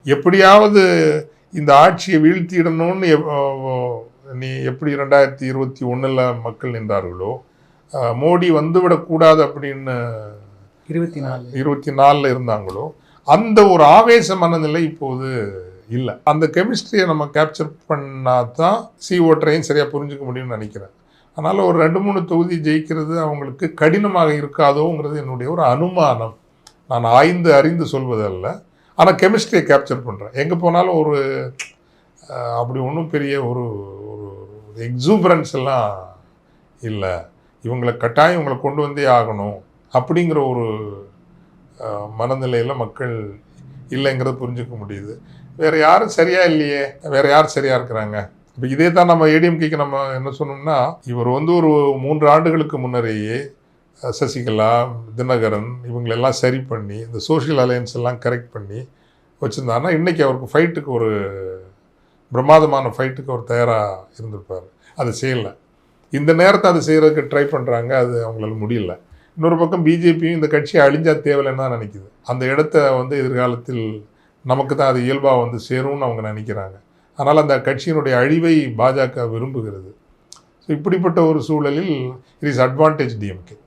எப்படியாவது இந்த ஆட்சியை வீழ்த்திடணும்னு நீ எப்படி 2021 மக்கள் நின்றார்களோ, மோடி வந்துவிடக்கூடாது அப்படின்னு 24 இருந்தாங்களோ, அந்த ஒரு ஆவேச மனநிலை இப்போது இல்லை. அந்த கெமிஸ்ட்ரியை நம்ம கேப்சர் பண்ணால் தான் ஓட்டரையும் சரியாக புரிஞ்சுக்க முடியும்னு நினைக்கிறேன். அதனால் ஒரு 2-3 தொகுதி ஜெயிக்கிறது அவங்களுக்கு கடினமாக இருக்காதோங்கிறது என்னுடைய ஒரு அனுமானம். நான் ஆய்ந்து அறிந்து சொல்வதல்ல. ஆனால் கெமிஸ்ட்ரியை கேப்சர் பண்ணுறேன். எங்கே போனாலும் ஒரு அப்படி ஒன்றும் பெரிய ஒரு ஒரு எக்ஸூபரன்ஸ் எல்லாம் இல்லை. இவங்களை கட்டாயம் இவங்களை கொண்டு வந்தே ஆகணும் அப்படிங்கிற ஒரு மனநிலையில் மக்கள் இல்லைங்கிறத புரிஞ்சுக்க முடியுது. வேறு யாரும் சரியா இல்லையே, வேறு யார் சரியாக இருக்கிறாங்க? இப்போ இதே தான் நம்ம ஏடிஎம்கேக்கு நம்ம என்ன சொன்னோம்னா, இவர் ஒரு 3 ஆண்டுகளுக்கு முன்னரேயே சசிகலா, தினகரன் இவங்களெல்லாம் சரி பண்ணி இந்த சோஷியல் அலையன்ஸ் எல்லாம் கரெக்ட் பண்ணி வச்சுருந்தாங்கன்னா இன்றைக்கி அவருக்கு ஃபைட்டுக்கு ஒரு பிரமாதமான ஃபைட்டுக்கு அவர் தயாராக இருந்திருப்பார். அது செய்யலை. இந்த நேரத்தை அது செய்கிறதுக்கு ட்ரை பண்ணுறாங்க. அது அவங்களால முடியல. இன்னொரு பக்கம் பிஜேபியும் இந்த கட்சியை அழிஞ்சா தேவையில்லைன்னு தான் நினைக்குது. அந்த இடத்த எதிர்காலத்தில் நமக்கு தான் அது இயல்பாக சேரும்னு அவங்க நினைக்கிறாங்க. அதனால் அந்த கட்சியினுடைய அழிவை பாஜக விரும்புகிறது. ஸோ இப்படிப்பட்ட ஒரு சூழலில் இட் இஸ் அட்வான்டேஜ் டிஎம்கே.